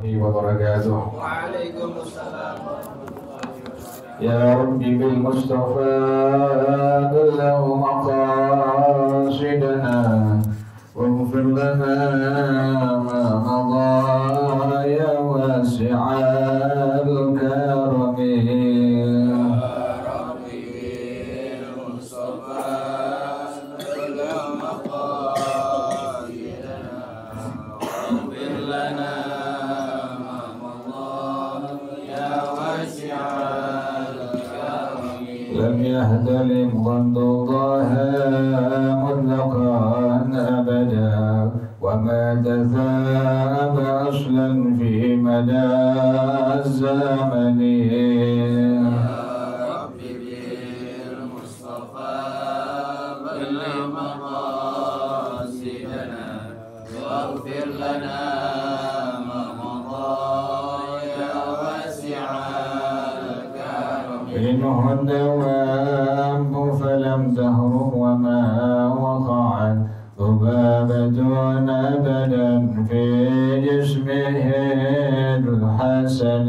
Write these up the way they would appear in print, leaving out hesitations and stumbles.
وبركاته. Waalaikumsalam. يا ربي بالمصطفى بلغ مقاصدنا واغفر لنا ما مضى يا واسع الكرم. لم يهتلم ضدها مطلقا أبدا وما تثاب أصلا في مدى الزمن. منه الدواب فلم تهرب وما وقعت ذبابة أبدا في جسمه الحسن.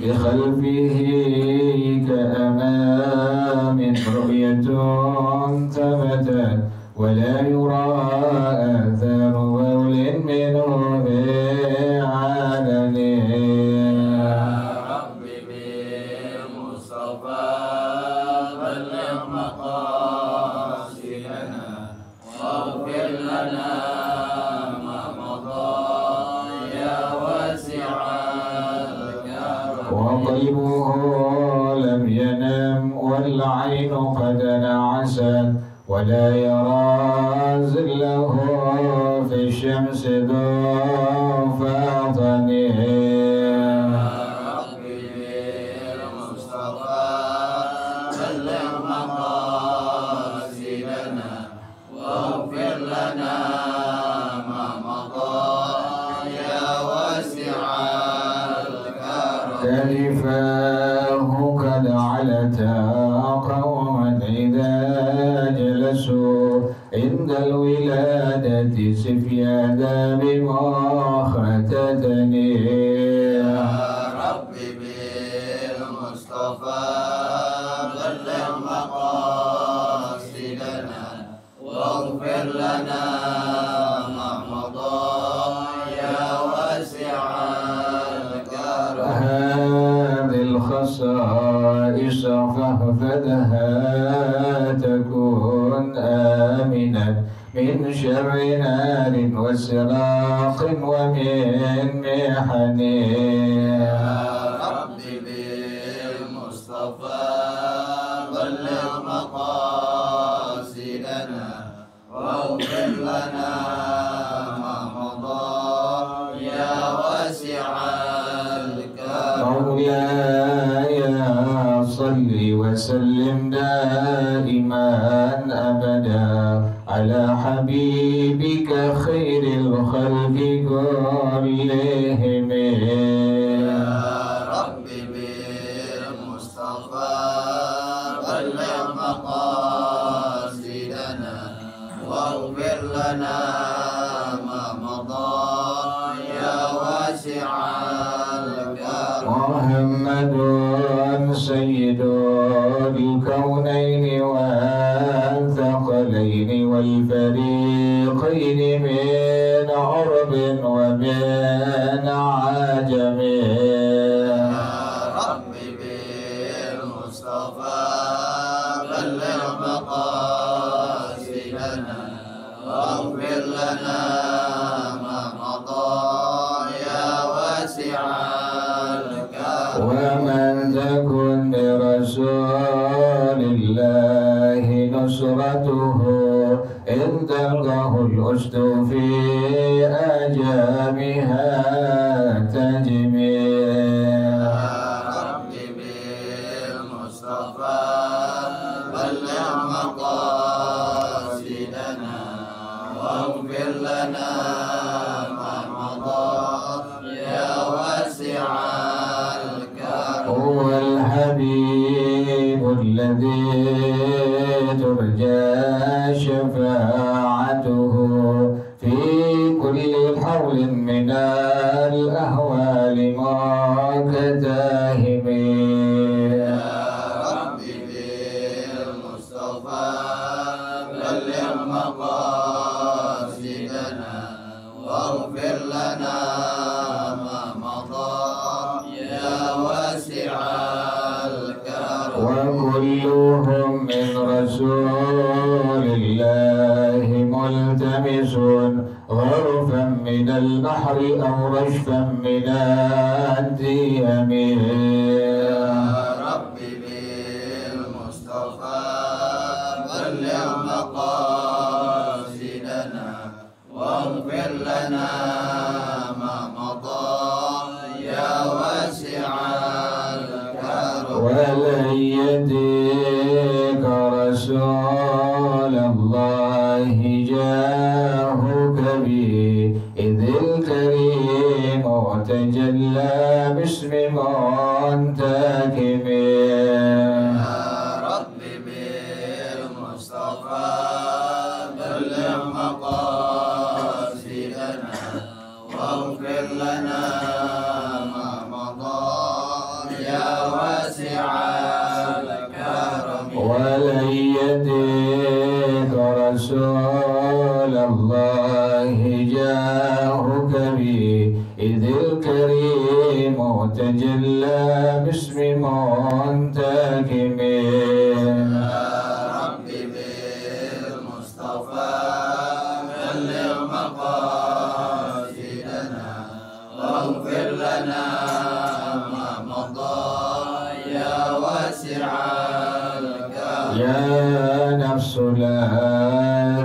بخلفه كأمام رؤية ثبتت ولا يرى آثار بول منه بعلن. وطيبه لم ينم والعين قد نعست ولا يرى زله في الشمس ذو فاطن. كلفاه قد علتا قوما إذا جلسوا عند الولادة سفيادا بمختتن. يا ربي بالمصطفى بلغ مقاصدنا واغفر لنا ما مضى يا واسع الكرم. هذه الخصائص فاحفظها تكون آمنا من شر نار وسراق ومن محن. يا ربي بالمصطفى بلغ مقاصدنا واغفر لنا ما مضى يا واسع الكرم. مولاي صل وسلم دائما أبدا على حبيبك خير الخلق كلهم. يا ربي بالمصطفى بلغ مقاصدنا واغفر لنا ما مضى يا واسع الكرم. محمد سيد الكونين والثقلين والفريقين من عرب ومن عجم. يا ربي بالمصطفى بلغ مقاصدنا واغفر لنا ما مضى يا واسع الكرم. ومن تكن برسول الله نصرته إن تلقه الأسد في أجامها تجمي. يا ربي بالمصطفى بلغ مقاصدنا واغفر لنا ما مضى من الأهوال مكتاهم يا ربي بالمصطفى بلغ مقاصدنا واغفر لنا ما مضى يا واسع الكرم وكلهم من رسول الله ملتمس غرفا من البحر أو رشفا من الديم يا ربي بالمصطفى بلغ مقاصدنا واغفر لنا ما مضى يا واسع الكرم ولن يديك رسول الله جاهك به إذ الكريم تجلى باسم منتكم يا ربي بالمصطفى بلغ مقاصدنا واغفر لنا ما مضى يا واسع الكرم ولن يديك رسول الله جاهك به إذ الكريم تجلى باسم منتكم يا ربي بالمصطفى بلغ مقاصدنا واغفر لنا ما مضى يا واسع الكرم يا نفس لا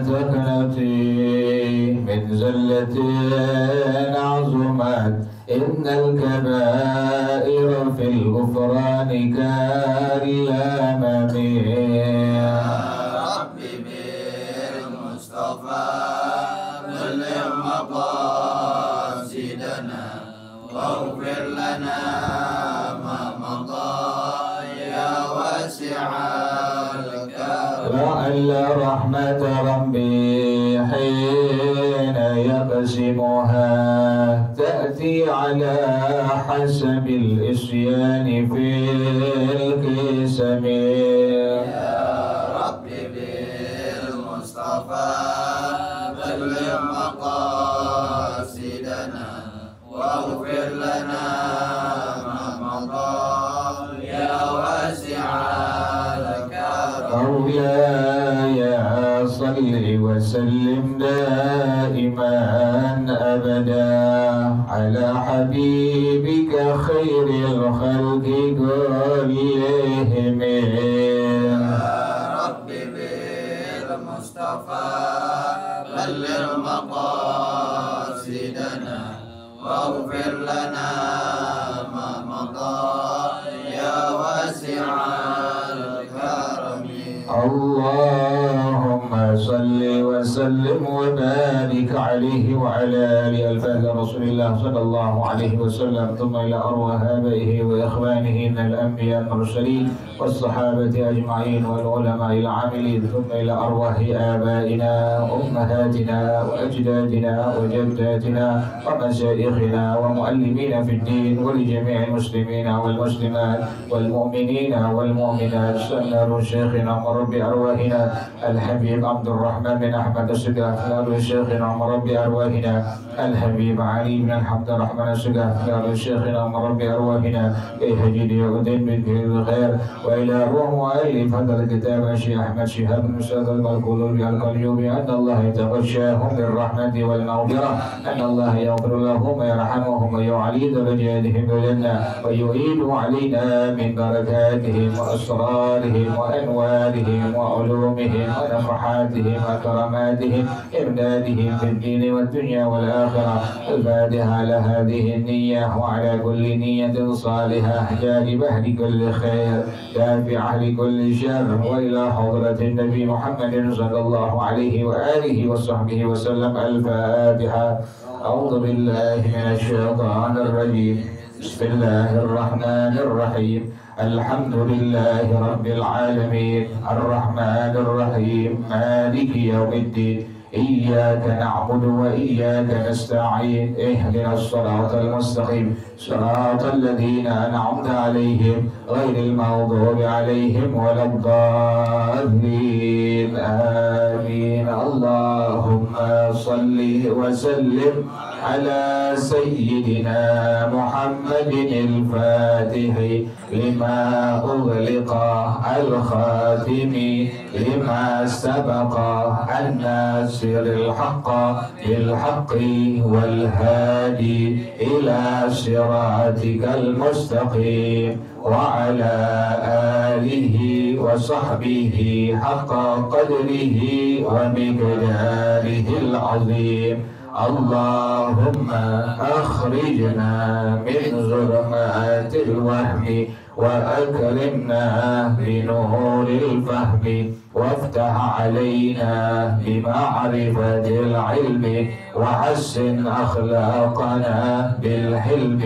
تقنطي من زلة عظمت إن الكبائر في الغفران كالأمم يا ربي بالمصطفى بلغ مقاصدنا واغفر لنا ما مضى يا واسع الكرم لعل رحمة ربي حين يقسمها تأتي على حسب الإسيان في القسم يا ربي بالمصطفى بلغ مقاصدنا واغفر لنا ما مضى يا واسع الكرم مولاي صل وسلم دائما أبدا على حبيبك خير الخلق كلهم يا ربي بالمصطفى بلغ مقاصدنا واغفر لنا ما مضى يا واسع الكرم اللهم صل وسلم وبارك عليه وعلى آل ألفاظ رسول الله صلى الله عليه وسلم ثم إلى أرواح آبائه وإخوانه من الأنبياء المرسلين والصحابة أجمعين والعلماء العاملين ثم إلى أرواح آبائنا وأمهاتنا وأجدادنا وجداتنا ومشايخنا ومؤلمين في الدين ولجميع المسلمين والمسلمات والمؤمنين والمؤمنات سنة شيخنا مربي أرواحنا الحبيب عبد الرحمن بن أحمد السقاف شيخنا مربي أرواحنا الحبيب علي بن عبد الرحمن السقاف شيخنا مربي أرواحنا إهجد يؤذن بالخير وإلى روح مؤلف هذا الكتاب الشيخ أحمد شهاب بن سعد المقول بالقليوب أن الله يتغشاهم بالرحمة والمغفرة أن الله يغفر لهم ويرحمهم ويعلي درجاتهم بالجنة ويعيد علينا من بركاتهم وأسرارهم وأنوارهم وعلومهم ونفحاتهم وكراماتهم إمدادهم في الدين والدنيا والآخرة الفاتحة على هذه النية وعلى كل نية صالحة جالبة لكل خير دافعة لكل شر وإلى حضرة النبي محمد صلى الله عليه وآله وصحبه وسلم الفاتحة. أعوذ بالله من الشيطان الرجيم. بسم الله الرحمن الرحيم. الحمد لله رب العالمين الرحمن الرحيم مالك يوم الدين إياك نعبد وإياك نستعين اهدنا الصراط المستقيم صراط الذين أنعمت عليهم غير المغضوب عليهم ولا الضالين آمين. اللهم صل وسلم على سيدنا محمد الفاتح لما أغلق الخاتم لما سبق الناصر الحق بالحق والهادي إلى صراطك المستقيم وعلى آله وصحبه حق قدره ومقداره العظيم. اللهم أخرجنا من ظلمات الوهم وأكرمنا بنور الفهم وافتح علينا بمعرفة العلم وحسن أخلاقنا بالحلم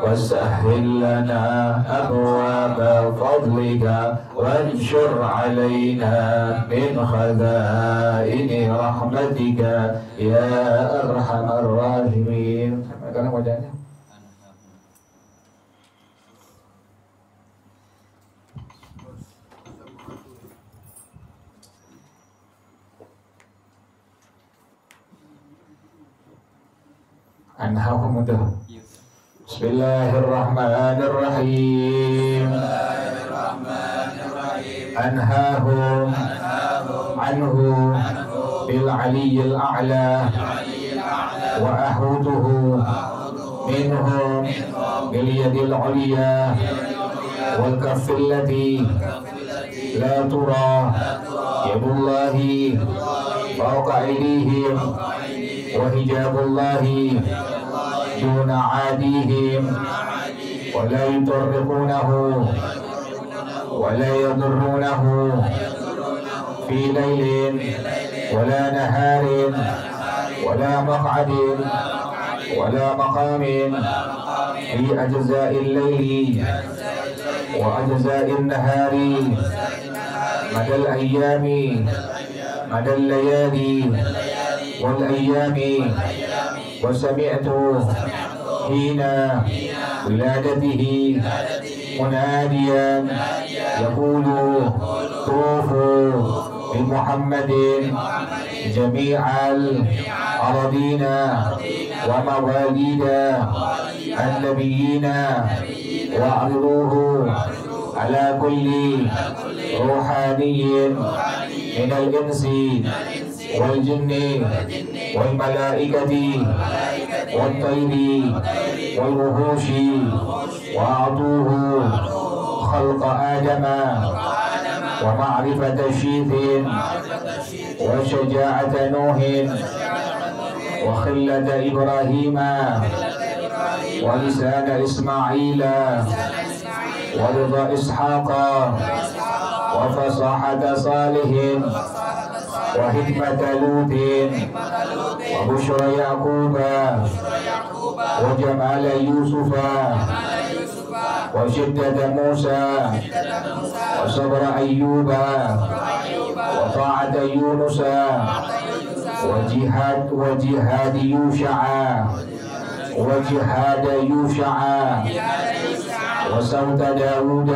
وسهل لنا أبواب فضلك وانشر علينا من خزائن رحمتك يا أرحم الراحمين. Karena wajahnya أنهاهم ده. بسم الله الرحمن الرحيم. أنهاهم عنه بالعلي الأعلى وأحوطه منهم باليد العليا والكف التي لا ترى يد الله فوق أيديهم وحجاب الله دون عاديهم ولا يطرقونه ولا يضرونه في ليل ولا نهار ولا مقعد ولا مقام في أجزاء الليل وأجزاء النهار مدى الأيام مدى الليالي والأيام. وسمعت حين ولادته مناديا يقول طوفوا بمحمد جميع الأراضين ومواليد النبيين واعرضوه على كل روحاني من الإنس والجن والملائكة والطير والوحوش وأعطوه خلق آدم ومعرفة شيث وشجاعة نوح وخلة إبراهيم ولسان إسماعيل ورضا إسحاق وفصاحة صالح وحكمة لوط وبشرى يعقوب وجمال يوسف وشدة موسى وصبر أيوب وطاعة يونس وجهاد يوشع وصوت داود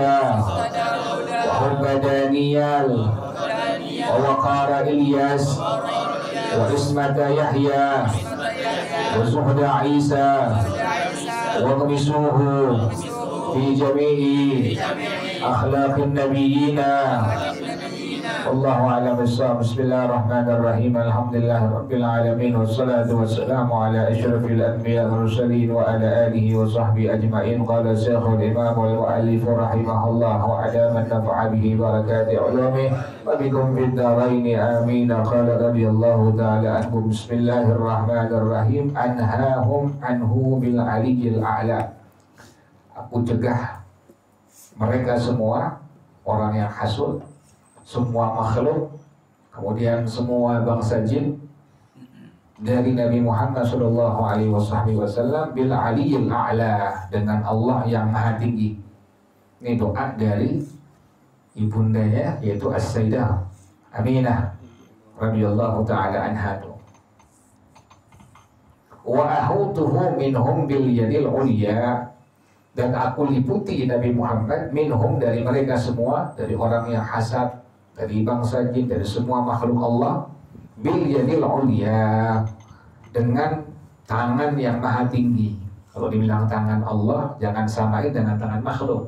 وحب دانيال ووقار إلياس وإسمة يحيى وزهد عيسى واغمسوه في جميع أخلاق النبيين. والله أعلم بالصواب. بسم الله الرحمن الرحيم. الحمد لله رب العالمين والصلاة والسلام على أشرف الأنبياء والمرسلين وعلى آله وصحبه أجمعين. قال الشيخ الإمام والمؤلف رحمه الله وعلام النفع به بركات علومه وبكم في الدارين آمين. قال رضي الله تعالى عنهم. بسم الله الرحمن الرحيم. أنهاهم عنه بالعلي الأعلى. Aku cegah mereka semua, orang yang hasud, semua makhluk, kemudian semua bangsa jin dari Nabi Muhammad sallallahu alaihi wasallam bil aliyil a'la, dengan Allah yang maha tinggi. Ini doa dari ibundanya yaitu As-Sayyidah Aminah radhiyallahu taala anha. wa ahutuhu minhum bil yadil ulya, dan aku liputi Nabi Muhammad minhum dari mereka semua, dari orang yang hasad, dari bangsa jin, dari semua makhluk Allah, bil yadil ulya, dengan tangan yang maha tinggi. Kalau dibilang tangan Allah, jangan samain dengan tangan makhluk.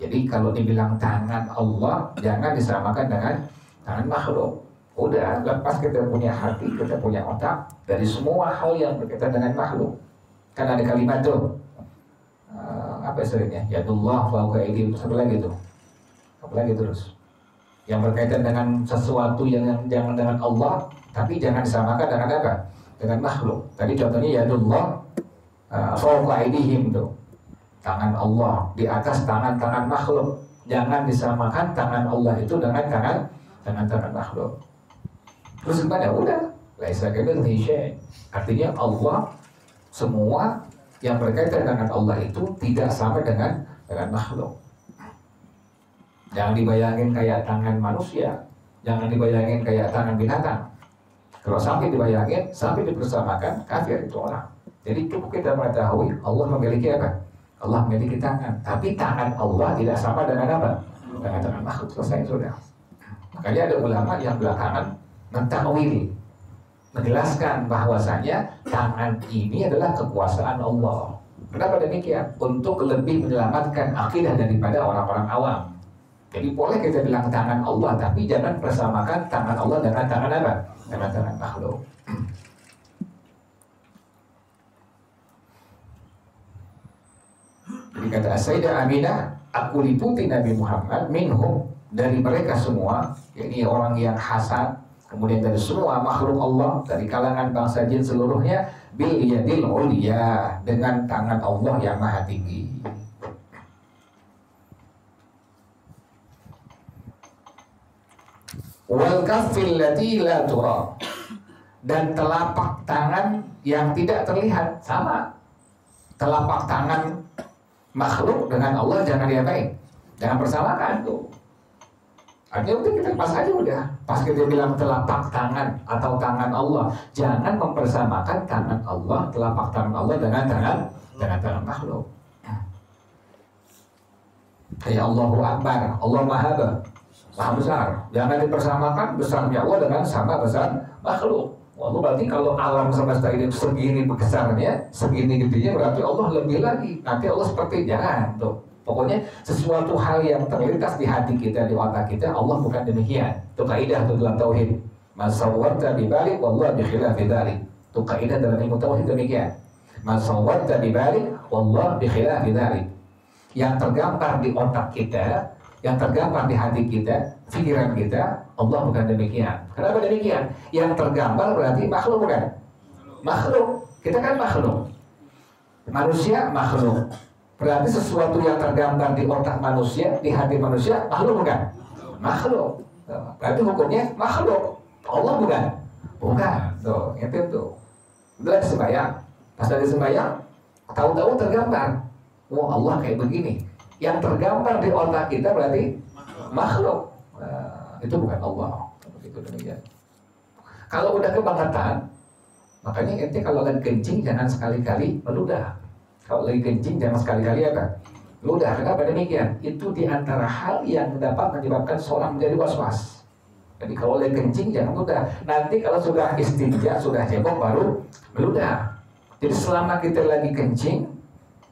Jadi kalau dibilang tangan Allah, jangan disamakan dengan tangan makhluk. Udah, lepas kita punya hati, kita punya otak dari semua hal yang berkaitan dengan makhluk. Kan ada kalimat tuh, apa istilahnya? Yadullah fawqa aydihim, apa lagi tuh? Apa lagi terus? Yang berkaitan dengan sesuatu yang jangan dengan Allah, tapi jangan disamakan dengan apa? Dengan makhluk. Tadi contohnya Yadullah fawqa aydihim tuh. Tangan Allah di atas tangan-tangan makhluk. Jangan disamakan tangan Allah itu dengan tangan makhluk. Terus gimana? Udah, laisa kamitslihi syai'. Artinya Allah, semua yang berkaitan dengan Allah itu tidak sama dengan makhluk. Jangan dibayangin kayak tangan manusia, jangan dibayangin kayak tangan binatang. Kalau sampai dibayangin, sampai dipersamakan, kafir itu orang. Jadi cukup kita mengetahui Allah memiliki apa? Allah memiliki tangan, tapi tangan Allah tidak sama dengan apa? Dengan tangan makhluk. Selesai sudah. Makanya ada ulama yang belakangan mentakwili, menjelaskan bahwasanya tangan ini adalah kekuasaan Allah. Kenapa demikian? Untuk lebih menyelamatkan akidah daripada orang-orang awam. Jadi boleh kita bilang tangan Allah, tapi jangan persamakan tangan Allah dengan tangan apa? Dengan tangan makhluk. Jadi kata Sayyidah Aminah, aku liputi Nabi Muhammad minhum, dari mereka semua, yakni orang yang hasad, kemudian dari semua makhluk Allah, dari kalangan bangsa jin seluruhnya, bil yadil ulya, dengan tangan Allah yang maha tinggi. Wal kaffil lati la tura, dan telapak tangan yang tidak terlihat. Sama, telapak tangan makhluk dengan Allah jangan diapain, jangan persamakan tuh. Artinya udah kita pas aja udah, pas kita bilang telapak tangan atau tangan Allah, jangan mempersamakan tangan Allah, telapak tangan Allah dengan tangan makhluk. Kayak Allahu Akbar, Allah Maha Besar, jangan dipersamakan besarnya Allah dengan sama besar makhluk. Walau berarti kalau alam semesta ini segini besarnya, segini gedenya, berarti Allah lebih lagi. Nanti Allah seperti jangan tuh. Pokoknya sesuatu hal yang terlintas di hati kita, di otak kita, Allah bukan demikian. Itu kaidah itu dalam tauhid. Masawwata bibalik wallahu bi khilafi dzalik. Itu kaidah dalam ilmu tauhid demikian. Masawwata bibalik wallahu bi khilafi dzalik. Yang tergambar di otak kita, yang tergambar di hati kita, pikiran kita, Allah bukan demikian. Kenapa demikian? Yang tergambar berarti makhluk bukan? Makhluk. Kita kan makhluk. Manusia makhluk. Berarti sesuatu yang tergambar di otak manusia, di hati manusia, makhluk bukan? Makhluk. Berarti hukumnya makhluk. Allah bukan? Bukan. Tuh, itu. Udah sembahyang. Pas lagi sembahyang, tahu-tahu tergambar. Wah, Allah kayak begini. Yang tergambar di otak kita berarti makhluk. Itu bukan Allah. Begitu demikian. Kalau udah kebangetan, makanya ente kalau lagi kencing jangan sekali-kali meludah. Kalau lagi kencing jangan sekali-kali apa? Meludah. Kenapa demikian? Itu diantara hal yang dapat menyebabkan seorang menjadi was-was. Jadi kalau lagi kencing jangan meludah. Nanti kalau sudah istinja, sudah cebok baru meludah. Jadi selama kita lagi kencing,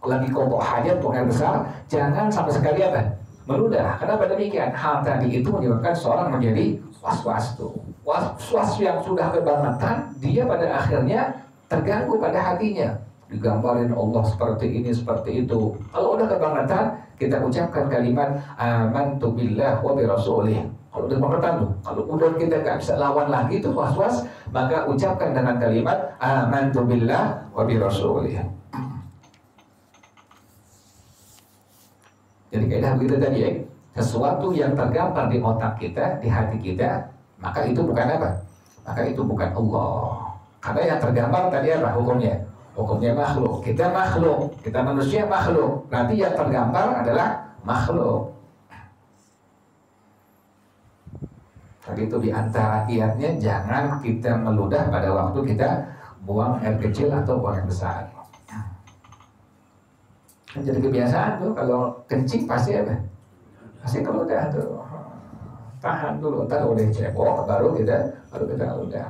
lagi qada hajat, buang air besar, jangan sampai sekali apa? Meludah. Kenapa demikian? Hal tadi itu menyebabkan seorang menjadi was-was tuh. Was-was yang sudah kebangetan, dia pada akhirnya terganggu pada hatinya. Digambarin Allah seperti ini, seperti itu. Kalau udah kebangetan, kita ucapkan kalimat amantu billah wa bi rasulih. Kalau udah kebangetan tuh, kalau udah kita gak bisa lawan lagi tuh was-was, maka ucapkan dengan kalimat amantu billah wa bi rasulih. Jadi kaidah begitu tadi ya, sesuatu yang tergambar di otak kita, di hati kita, maka itu bukan apa? Maka itu bukan Allah. Karena yang tergambar tadi apa hukumnya? Hukumnya makhluk. Kita makhluk, kita manusia makhluk. Berarti yang tergambar adalah makhluk. Tadi itu di antara kiatnya jangan kita meludah pada waktu kita buang air kecil atau buang air besar. Jadi kebiasaan tuh kalau kencing pasti apa? Pasti kalau udah tuh tahan dulu, ntar udah cebok baru kita udah.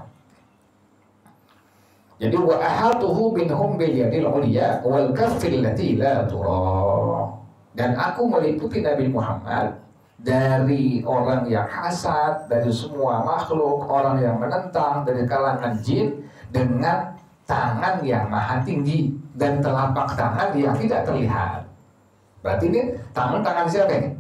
Jadi wa ahatuhu minhum bil yadil ulya wal kaffil lati la tura. Dan aku meliputi Nabi Muhammad dari orang yang hasad, dari semua makhluk, orang yang menentang, dari kalangan jin, dengan tangan yang maha tinggi dan telapak tangan yang tidak terlihat. Berarti ini tangan siapa ini?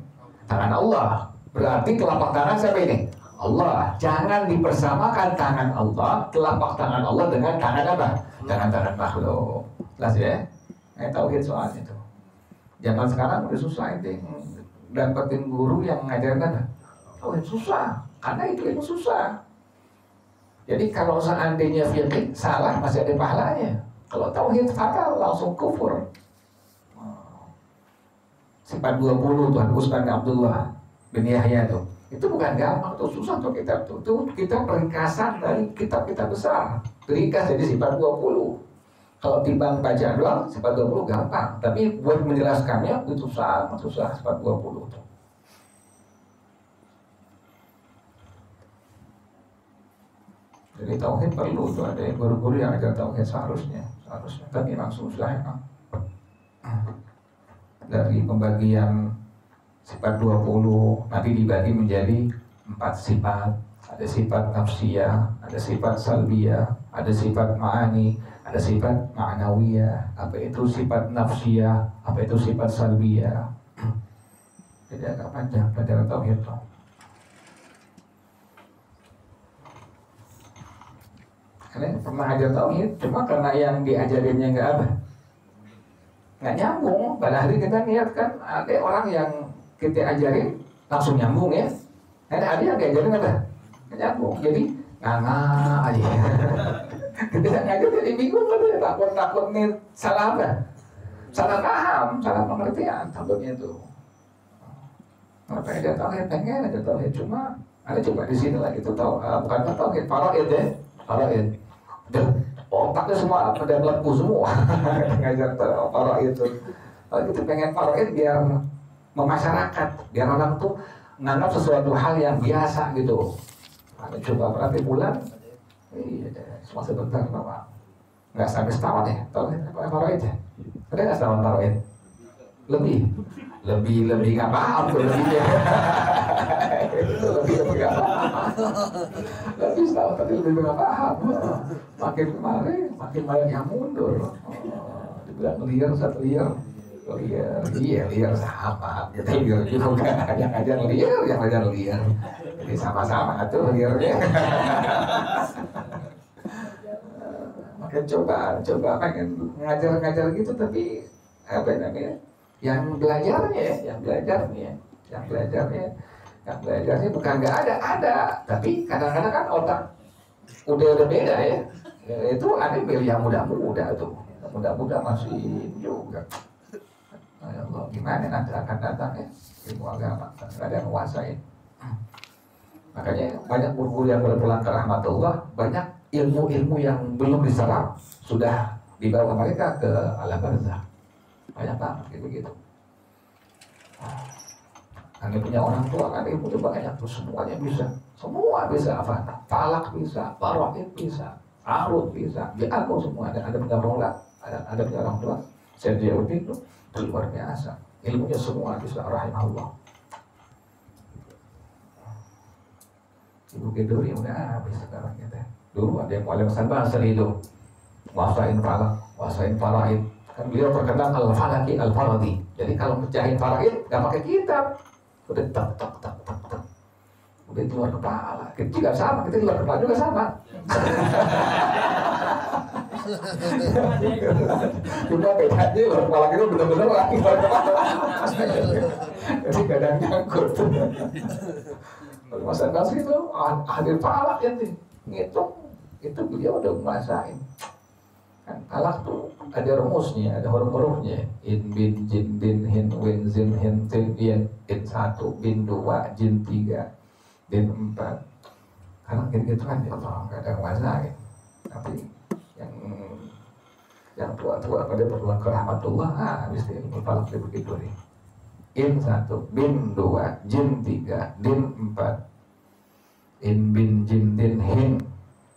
Tangan Allah. Berarti telapak tangan siapa ini? Allah. Jangan dipersamakan tangan Allah, telapak tangan Allah dengan tangan apa? Dengan tangan makhluk. Jelas ya? Tauhid soal itu. Zaman sekarang udah susah itu dapetin guru yang ngajarkan tauhid susah, karena itu susah. Jadi kalau seandainya fikih salah masih ada pahalanya. Kalau tauhid fatal langsung kufur. Sifat 20 Tuhan Ustaz Abdullah bin Yahya itu bukan gampang tuh, susah tuh kitab tuh. Itu kita peringkasan dari kitab-kitab besar. Ringkas jadi sifat 20. Kalau timbang baca doang sifat 20 gampang, tapi buat menjelaskannya itu sangat susah sifat 20 tuh. Jadi tauhid perlu tuh ada guru-guru yang ajar tauhid seharusnya. Tapi memang susah emang. Dari pembagian sifat 20 nanti dibagi menjadi 4 sifat. Ada sifat nafsiyah, ada sifat salbiyah, ada sifat ma'ani, ada sifat ma'nawiyah. Apa itu sifat nafsiyah, apa itu sifat salbiyah. Jadi agak panjang pelajaran tauhid tuh. Kalian pernah ajar tauhid, cuma karena yang diajarinnya nggak nyambung. Pada hari kita lihat kan ada orang yang kita ajarin langsung nyambung ya. Ada yang diajarin nggak nyambung, jadi nganga aja. Kita ngajar jadi bingung kan, takut nih salah paham, salah pengertian takutnya itu. Kenapa ajar tauhid? Pengen ajar tauhid, cuma ada coba di sini lah gitu tahu, bukan tauhid, faraid ya, faraid. Dan otaknya semua pada melepuh semua ngajar faraid itu. Kalau kita pengen faraid biar memasyarakat, biar orang tuh nganggap sesuatu hal yang biasa gitu. Ada coba berarti bulan, iya, cuma sebentar Bapak. Nggak sampai setahun ya, tahu apa faraid ya? Ada nggak setahun faraid? Lebih nggak paham tuh lebihnya. lebih nggak paham. Lebih setahun tapi lebih nggak paham. Makin kemarin makin banyak yang mundur. Dibilang liar satu liar. Liar sama. Jadi liar juga. Yang ajar liar, yang ajar liar. Jadi sama-sama tuh liarnya. Makin coba pengen ngajar gitu tapi apa namanya? Yang belajarnya bukan nggak ada, tapi kadang-kadang kan otak udah beda ya. Itu ada yang muda-muda tuh, muda-muda masih juga. Ya Allah, gimana nanti akan datang ya ilmu agama, nggak ada yang menguasai. Makanya banyak guru yang berpulang ke rahmatullah, banyak ilmu-ilmu yang belum diserap sudah dibawa mereka ke alam barzakh. Banyak banget kayak begitu. Kami punya orang tua kan ilmu itu banyak tuh, semuanya bisa. Semua bisa apa? Falak bisa, faraid bisa, arut bisa, diaku semua ada punya orang ada punya orang tua. Sediauddin itu luar biasa. Ilmunya semua bisa, rahimahullah. Ibu Keduri udah habis sekarang kita. Dulu ada yang paling besar itu wasain falak, wasain faraid. Kan beliau terkenal al-falaki al-faradi. Jadi kalau mecahin faraid nggak pakai kitab, udah tak. Udah di luar kepala. Kita juga sama, kita di luar kepala juga sama. Cuma bedanya luar kepala kita benar-benar lagi luar kepala. Jadi kadang nyangkut. Masa Basri itu hadir falak ya nih, ngitung itu beliau udah ngerasain. Kan falak tuh ada rumusnya, ada huruf-hurufnya. In bin jin din hin win zin hin tin yin in 1 bin 2 jin 3 din 4. Karena gitu kan ya Allah nggak ada ngerasain. Tapi yang tua-tua pada berdoa ke rahmatullah, habis ilmu falak begitu nih. In 1, bin 2, jin 3, din 4. In bin jin din hin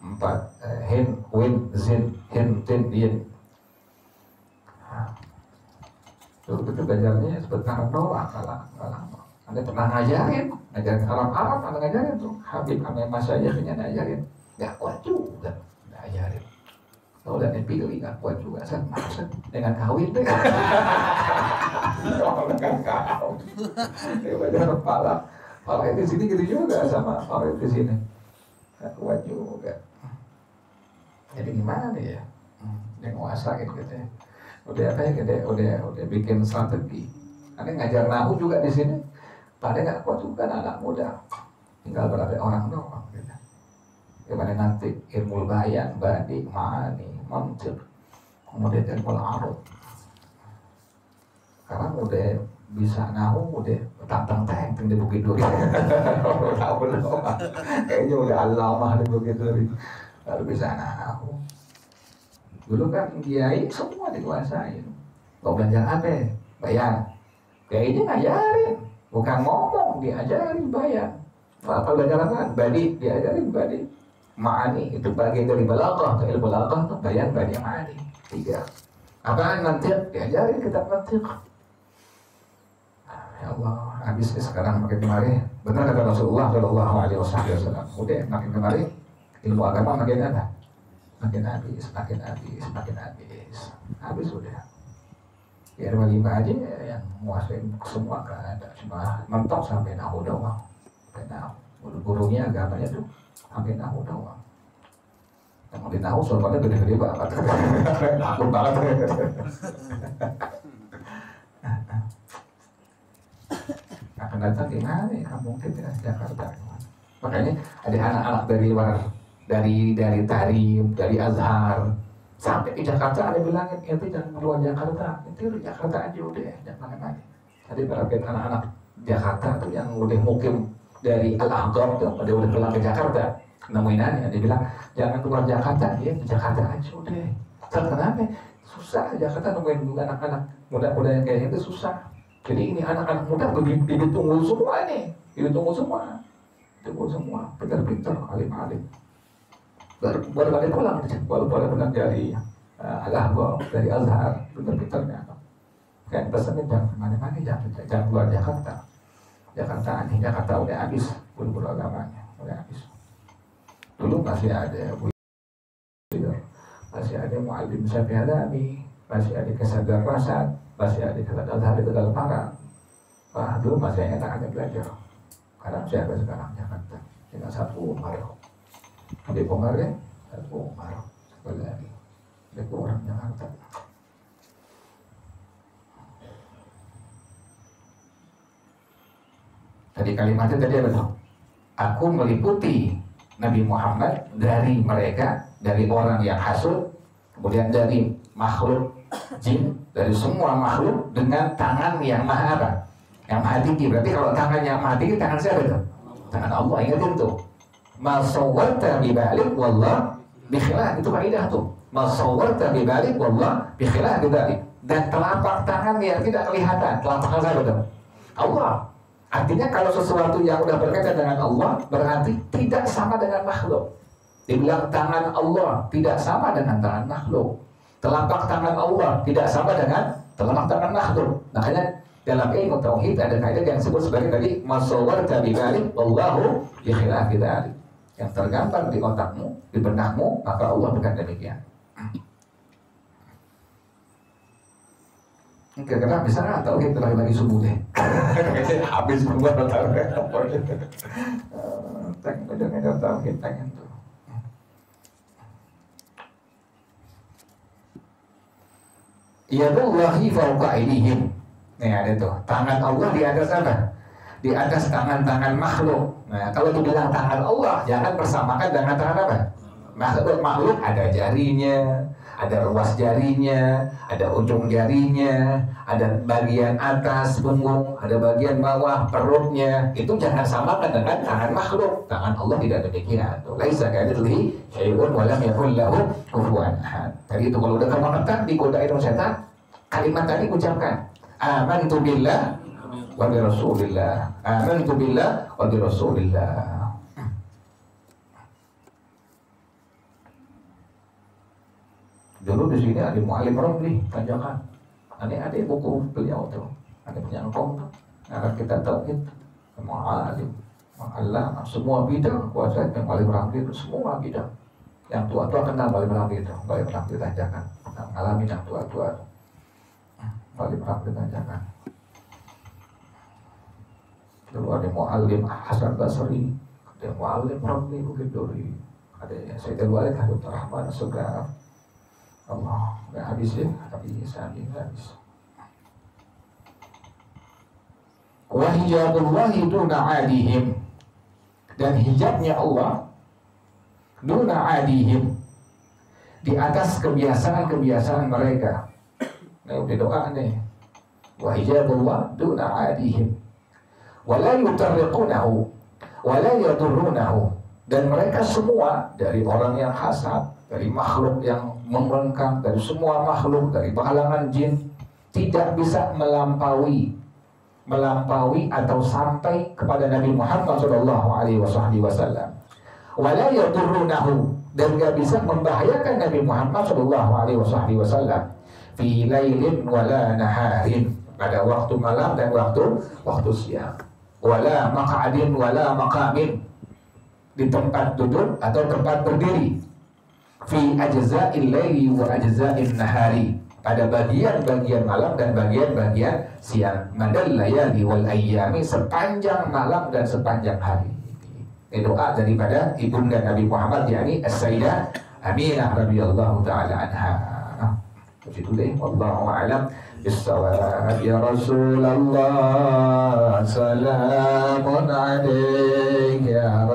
4, hin win zin hin tin yin. Dulu itu belajarnya sebentar doang, nggak lama. Anda pernah ngajarin Arab, Anda ngajarin tuh. Habib sama Mas Syaikh-nya ngajarin, nggak kuat juga ngajarin. Kalau udah dipilih nggak kuat juga, maksud dengan kawin deh. Kalau dengan kawin, dia belajar Palak di sini gitu juga sama palak di sini, nggak kuat juga. Jadi gimana nih ya? Yang nguasain gitu ya. Udah apa ya? Udah bikin strategi. Anda ngajar nahu juga di sini. Padahal nggak kuat juga anak muda. Tinggal berapa orang doang. Gitu. Gimana nanti ilmu bayan, badi, ma'ani, mantiq, kemudian ilmu arud. Karena udah bisa nahu, udah tantang tenteng di Bukit Duri. Kayaknya udah alamah di Bukit Duri. Baru bisa nahu. Dulu kan kiai semua dikuasain. Mau belajar apa? Bayan. Kayaknya ngajarin, bukan ngomong, diajarin bayan. Apa belajar apa? Badi, diajarin badi. Ma'ani itu bagian dari balaghah, ilmu balaghah itu bayan, badi, ma'ani. 3. Apaan mantiq? Diajarin kitab mantiq. Ya Allah, habis sekarang makin kemari. Benar kata Rasulullah Shallallahu Alaihi Wasallam. Udah makin kemari, ilmu agama makin apa? Makin habis. Habis udah. Ya 5 aja yang menguasai semua kan ada. Cuma mentok sampai nahu doang. Sampai nahu. Gurunya agamanya tuh sampai nahu doang. Yang mau dinahu soalnya gede-gede banget. Takut banget. Akan datang gimana ya? Mungkin di Jakarta. Makanya ada anak-anak dari luar, dari Tarim, dari Azhar, sampai di Jakarta ada bilangin, itu jangan keluar Jakarta, itu di Jakarta aja udah, jangan mana-mana. Tadi berarti anak-anak Jakarta tuh yang udah mukim dari Al-Ahqam tuh, dia udah pulang ke Jakarta, nemuin aneh, dia bilang jangan keluar Jakarta, dia di Jakarta aja udah. Kenapa? Susah Jakarta nemuin anak-anak muda-muda yang kayak gitu susah. Jadi ini anak-anak muda ditunggu semua nih, ditunggu semua, pintar-pintar, alim-alim. Baru kali pulang, baru pulang dari Al-Ahqam, dari Azhar, pintar-pintarnya. Kayak pesannya jangan kemana-mana, jangan keluar Jakarta. Jakarta udah habis, guru-guru agamanya udah habis. Dulu masih ada masih ada Mu'allim Syafi'i Adami, masih ada Kesadar Rasad, masih ada Kesadar Azhar di Tegal Parang. Wah, dulu masih enak ada belajar. Sekarang siapa sekarang Jakarta? Tinggal satu Umar. Ada Umar ya? Satu Umar. Sekali lagi. Ada orang Jakarta. Tadi kalimatnya tadi apa tuh? Aku meliputi Nabi Muhammad dari mereka, dari orang yang hasud, kemudian dari makhluk jin, dari semua makhluk dengan tangan yang maha apa? Yang maha tinggi. Berarti kalau tangan yang maha tinggi, tangan siapa tuh? Tangan Allah, ingatin tuh. Masawwarta bibalik wallah bikhilaf, itu kaidah tuh. Masawwarta bibalik wallah bikhilaf bibalik. Dan telapak tangan yang tidak kelihatan, telapak tangan siapa tuh? Allah. Artinya kalau sesuatu yang udah berkaitan dengan Allah berarti tidak sama dengan makhluk. Dibilang tangan Allah tidak sama dengan tangan makhluk. Telapak tangan Allah tidak sama dengan telapak tangan makhluk. Makanya dalam ilmu tauhid ada kaidah yang disebut sebagai tadi masawwarta bibalik wallahu bi khilafi dzalik. Yang tergambar di otakmu, di benakmu, maka Allah bukan demikian. Kira-kira misalnya tauhid terakhir lagi subuh deh. Habis buat tauhid. Pengen tauhid pengen tuh. Yadullahi fawqa aydihim. Nih ada tuh, tangan Allah di atas apa? Di atas tangan-tangan makhluk. Nah, kalau dibilang tangan Allah, jangan persamakan dengan tangan apa? Makhluk ada jarinya, Ada ruas jarinya, ada ujung jarinya, ada bagian atas punggung, ada bagian bawah perutnya. Itu jangan samakan dengan tangan makhluk. Tangan Allah tidak demikian. Laisa kamitslihi syai'un wa lam yakul lahu kufuwan ahad. Tadi itu kalau udah kebangetan digodain setan, kalimat tadi ucapkan amantu billah wa bi rasulillah. Amantu billah wa bi rasulillah. Dulu di sini ada Mu'alim Romli, Tanjakan. Ada buku beliau tuh, ada penyangkong tuh. Akan kita tahu itu, Mu'alim, Mu'allam, semua bidang kuasa yang Mu'alim Romli itu semua bidang. Yang tua-tua kenal Mu'alim Romli itu, Mu'alim Romli Tanjakan. Ngalamin yang tua-tua, Mu'alim Romli Tanjakan. Dulu ada Mu'alim Hasan Basri, ada Mu'alim Romli Bukit Duri, ada Sayyidul Walid Habib Rahman Sugaf. Allah, nggak habis ya, habis. Wa hijabullahi duna adihim, dan hijabnya Allah duna adihim, di atas kebiasaan mereka. Nah, udah doa nih. Wa hijabullah duna adihim, wa la yutarriqunahu, wa la yadurrunahu, dan mereka semua dari orang yang hasad, dari makhluk yang membengkak, dari semua makhluk, dari kalangan jin, tidak bisa melampaui atau sampai kepada Nabi Muhammad SAW. Wala yadurrunahu, dan gak bisa membahayakan Nabi Muhammad SAW. Fi lailin wala naharin, pada waktu malam dan waktu siang. Wala maq'adin wala maqamin, di tempat duduk atau tempat berdiri. Fi ajza'il laili wa ajza'in nahari, pada bagian-bagian malam dan bagian-bagian siang. Madal layali wal ayyami, sepanjang malam dan sepanjang hari. Ini doa daripada ibunda Nabi Muhammad, yakni As-Sayyidah Aminah radhiyallahu taala anha. Begitu deh, wallahu a'lam bis-shawab. Ya Rasulullah, salamun alaika ya